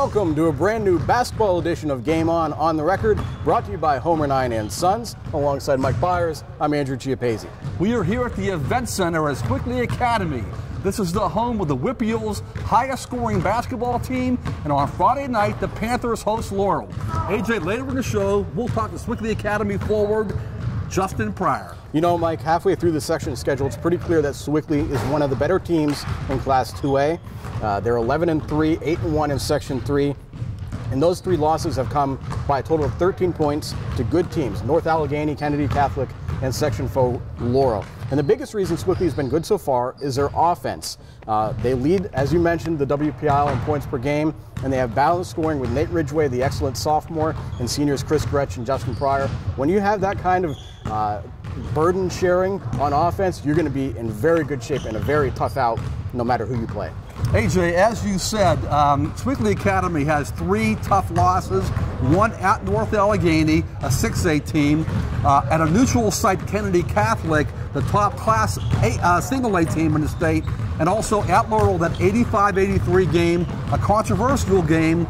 Welcome to a brand new basketball edition of Game On the Record, brought to you by Homer 9 and Sons. Alongside Mike Bires, I'm Andrew Chiappazzi. We are here at the event center at Sewickley Academy. This is the home of the Whip-Eels' highest scoring basketball team, and on Friday night, the Panthers host Laurel. AJ, later in the show, we'll talk to Sewickley Academy forward Justin Pryror. You know, Mike, halfway through the section schedule, it's pretty clear that Sewickley is one of the better teams in Class 2A. They're 11-3, 8-1 in Section 3. And those three losses have come by a total of 13 points to good teams: North Allegheny, Kennedy Catholic, and Section 4 Laurel. And the biggest reason Sewickley has been good so far is their offense. They lead, as you mentioned, the WPIAL in points per game, and they have balanced scoring with Nate Ridgway, the excellent sophomore, and seniors Chris Gretsch and Justin Pryror. When you have that kind of burden sharing on offense, you're going to be in very good shape and a very tough out no matter who you play. AJ, as you said, Sewickley Academy has three tough losses, one at North Allegheny, a 6A team, at a neutral site, Kennedy Catholic, the top class single A team in the state, and also at Laurel, that 85-83 game, a controversial game.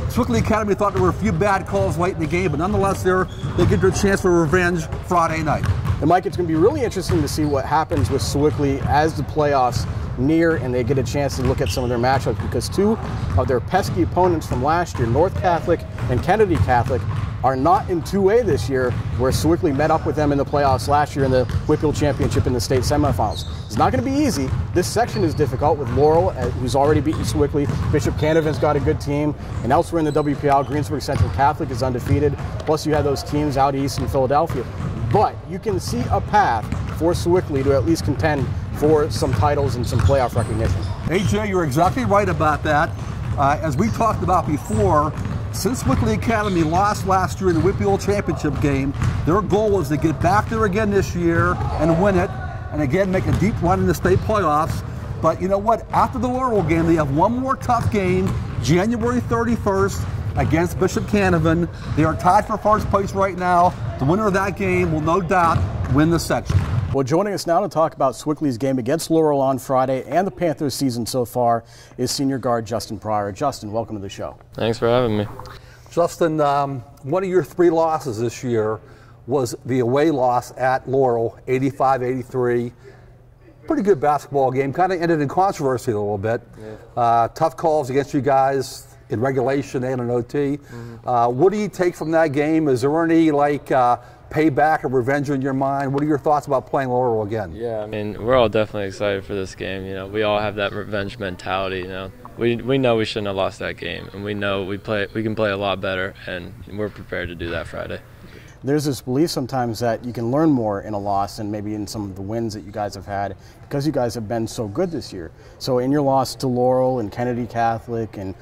Sewickley Academy thought there were a few bad calls late in the game, but nonetheless, they get their chance for revenge Friday night. And Mike, it's going to be really interesting to see what happens with Sewickley as the playoffs near and they get a chance to look at some of their matchups, because two of their pesky opponents from last year, North Catholic and Kennedy Catholic, are not in 2A this year, where Sewickley met up with them in the playoffs last year in the Whip-Eels Championship in the state semifinals. It's not going to be easy. This section is difficult with Laurel, who's already beaten Sewickley. Bishop Canavan's got a good team, and elsewhere in the WPIAL, Greensburg Central Catholic is undefeated. Plus, you have those teams out east in Philadelphia. But you can see a path for Sewickley to at least contend for some titles and some playoff recognition. AJ, you're exactly right about that. As we talked about before, since Sewickley Academy lost last year in the Whip-Eels Championship game, their goal is to get back there again this year and win it, and again make a deep run in the state playoffs. But you know what? After the Laurel game, they have one more tough game, January 31st, against Bishop Canavan. They are tied for first place right now. The winner of that game will no doubt win the section. Well, joining us now to talk about Sewickley's game against Laurel on Friday and the Panthers season so far is senior guard Justin Pryror. Justin, welcome to the show. Thanks for having me. Justin, one of your three losses this year was the away loss at Laurel, 85-83. Pretty good basketball game, kind of ended in controversy a little bit. Yeah. Tough calls against you guys in regulation and in OT. What do you take from that game? Is there any payback or revenge in your mind? What are your thoughts about playing Laurel again? Yeah, I mean, we're all definitely excited for this game. You know, we all have that revenge mentality. You know, we know we shouldn't have lost that game, and we know we can play a lot better, and we're prepared to do that Friday. There's this belief sometimes that you can learn more in a loss and maybe in some of the wins that you guys have had, because you guys have been so good this year. So in your loss to Laurel and Kennedy Catholic and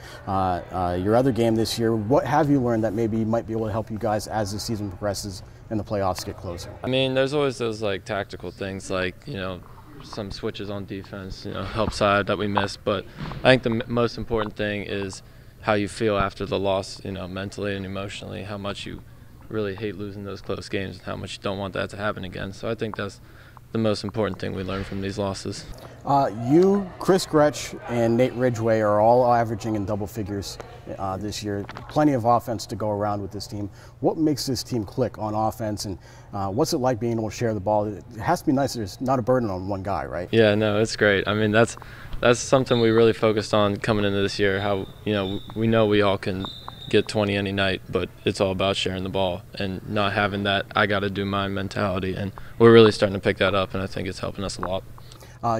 your other game this year, what have you learned that maybe might be able to help you guys as the season progresses and the playoffs get closer? I mean, there's always those tactical things, some switches on defense, help side that we missed. But I think the most important thing is how you feel after the loss, mentally and emotionally, how much you really hate losing those close games and how much you don't want that to happen again. So I think that's the most important thing we learned from these losses. You, Chris Gretsch, and Nate Ridgway are all averaging in double figures this year. Plenty of offense to go around with this team. What makes this team click on offense, and what's it like being able to share the ball? It has to be nice. There's not a burden on one guy, right? Yeah, no, it's great. I mean, that's something we really focused on coming into this year. How we know we all can get 20 any night, but it's all about sharing the ball and not having that I got to do mine mentality, and we're really starting to pick that up, and I think it's helping us a lot.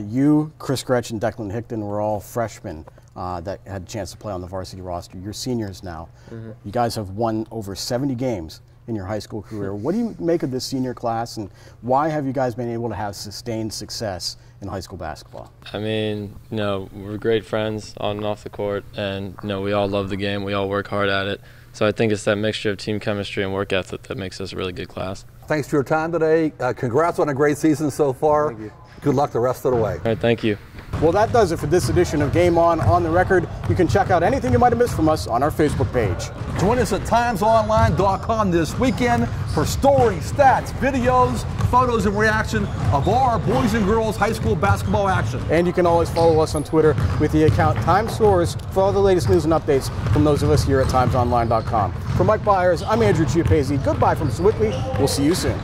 You, Chris Gretsch, and Declan Hickton were all freshmen that had a chance to play on the varsity roster. You're seniors now. You guys have won over 70 games in your high school career. What do you make of this senior class, and why have you guys been able to have sustained success in high school basketball? I mean, we're great friends on and off the court, and we all love the game. We all work hard at it. So I think it's that mixture of team chemistry and work ethic that makes us a really good class. Thanks for your time today. Congrats on a great season so far. Thank you. Good luck the rest of the way. All right, thank you. Well, that does it for this edition of Game On the Record. You can check out anything you might have missed from us on our Facebook page. Join us at timesonline.com this weekend for stories, stats, videos, photos, and reaction of all our boys and girls high school basketball action. And you can always follow us on Twitter with the account TimesScores for all the latest news and updates from those of us here at timesonline.com. For Mike Bires, I'm Andrew Chiappazzi. Goodbye from Sewickley. We'll see you soon.